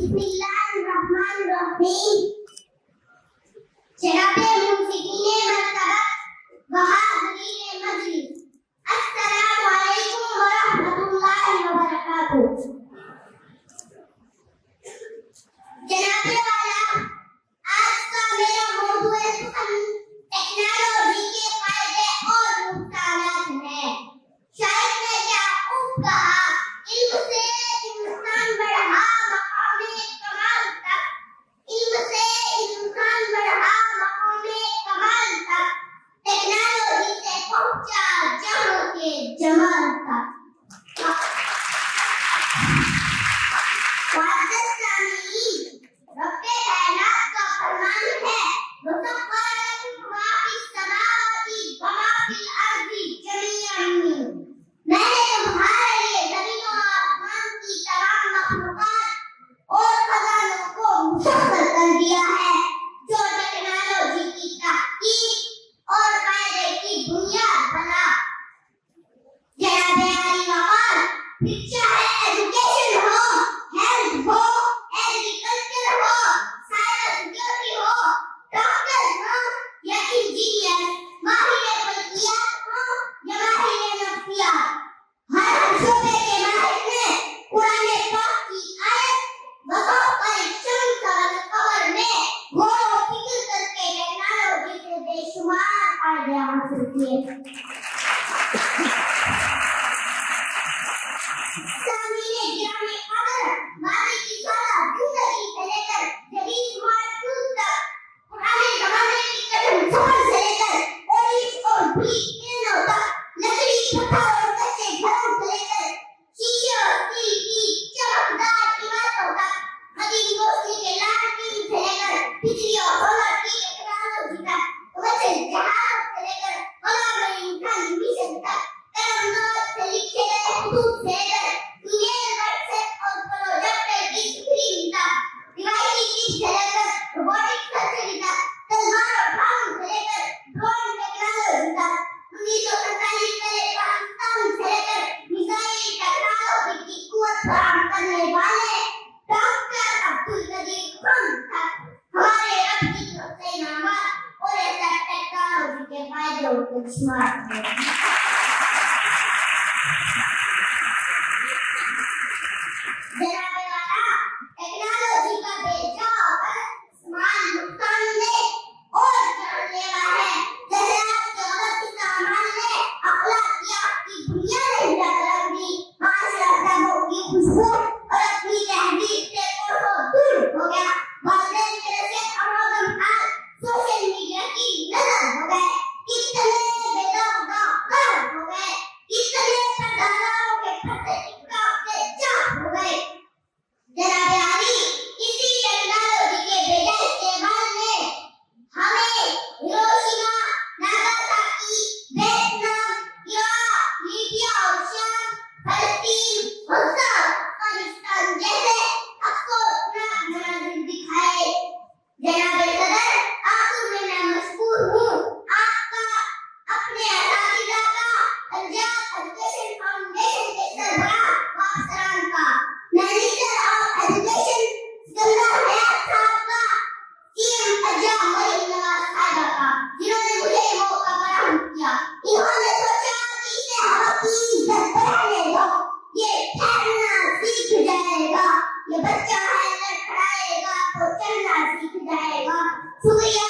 बिस्मिल्लाहिर्रहमानिर्रहीम। जनाबे मुंसिफीने मरतबत व हाज़रीने मजलिस, अस्सलामु अलैकुम व रहमतुल्लाहि व बरकातुहू। जनाबे वाला, आज का मेरा मौज़ूए सुखन टेक्नोलॉजी के फायदे और नुकसानात है। शायद ने याकूब कहा, इल्म से इंसान बढ़ा मकामे कमाल तक, इल्म से इंसान बढ़ा मकामे कमाल तक, टेक्नोलॉजी से पहुंचा जहाँ के जमाल तक। मुअज़्ज़ज़ सामीईन, रब्बे कायनात का फरमान है, वसख्खर लकुम मा फिस समावाति व मा फिल अर्ज़ि जमीअन मिन्हु। मैंने तुम्हारे लिए ज़मीन और आसमान की तमाम मखलूक़ात और खजानों को मुसख्खर कर दिया है, जो टेक्नोलॉजी की तहकीक और फायदे की बुनियाद बना। जनाबे आली वक़ार, फिर चाहे एजुकेशन हो, हेल्थ हो, एग्रीकल्चर हो, साइबर सिक्योरिटी हो, डॉक्टर हो या इंजीनियर, माहिर फल्कियात हो या माहिर नफ्सियात, हर शोबे के माहिर ने कुरान पाक की आयत वफ़ौक़ल शम्स वल क़मर में गौर व फिक्र करके टेक्नोलॉजी से बेशुमार फायदे हासिल किए। सामीने गिरामे कदर, मादी की सादा जिंदगी से लेकर जदीद स्मार्टफोन तक, पुराने जमाने की कदम समझ से लेकर ओरिस और ब्रिक ट्रेनों तक, लकड़ी पत्थर और कच्चे घरों से लेकर शीशे और स्टील की चमकदार इमारतों तक, कदीम रोशनी के लालटेन से लेकर बिजली और सोलर की टेक्नोलॉजी तक, मस्जिद जहाज से लेकर कलाम इंसान मिशन तक, कलमनार से लिखे गए खुतूत से लेकर ईमेल, व्हाट्सएप और प्रोजेक्टर की स्क्रीन तक, रिवायती चीज से लेकर रोबोटिक सर्जरी तक, तलवार और ड्रोन से लेकर ड्रोन टेक्नोलॉजी तक, 1947 में पाकिस्तान से लेकर मिसाइल टेक्नोलॉजी की कुव्वत फराहम करने वाले डॉक्टर अब्दुल कदीर खान तक, हमारे रब की तरफ से इनामात और ऐसा टेक्नोलॉजी के फायदे और खुशमार हैं। जनाबे वाला, टेक्नोलॉजी का बेजा इस्तेमाल नुकसानदेह और जानलेवा है। जैसे आज के वक्त की सामान ने अखलाकियात की बुनियाद हिला कर दी, माशरा सबों की खुशबू और अपनी तहजीब से कोसों दूर हो गया। वालिदैन के नसीहत अमागम हाल सोशल मीडिया की नजर हो गए, कितने बेदाग कर हो गए, कितने सरदारों के फटे टिक्का से चाप हो गए। जनाबे आली, इसी टेक्नोलॉजी के बेजा इस्तेमाल ने हमें Hiroshima, Nagasaki, Vietnam, Iraq, Libya और शाम, फलस्तीन, गजा, अफगानिस्तान जैसे अफसोसनाक मनाज़िर दिखाए। जनाबे सदर, आखिर में मैं मशकूर हूँ आपका, अपने असातिज़ा का, पंजाब एजुकेशन फाउंडेशन के सरबराह व अफसरान का, मिनिस्टर ऑफ एजुकेशन सिकंदर हयात साहब का, सीएम पंजाब मरीम नवाज साहिबा का, जिन्होंने मुझे ये मौका फराहम किया। इन्होंने सोचा कि इसे हवा की इज्जत बढ़ाने दो, ये ठहरना सीख जाएगा, ये बच्चा है लड़खड़ाएगा तो चलना सीख जाएगा। शुक्रिया।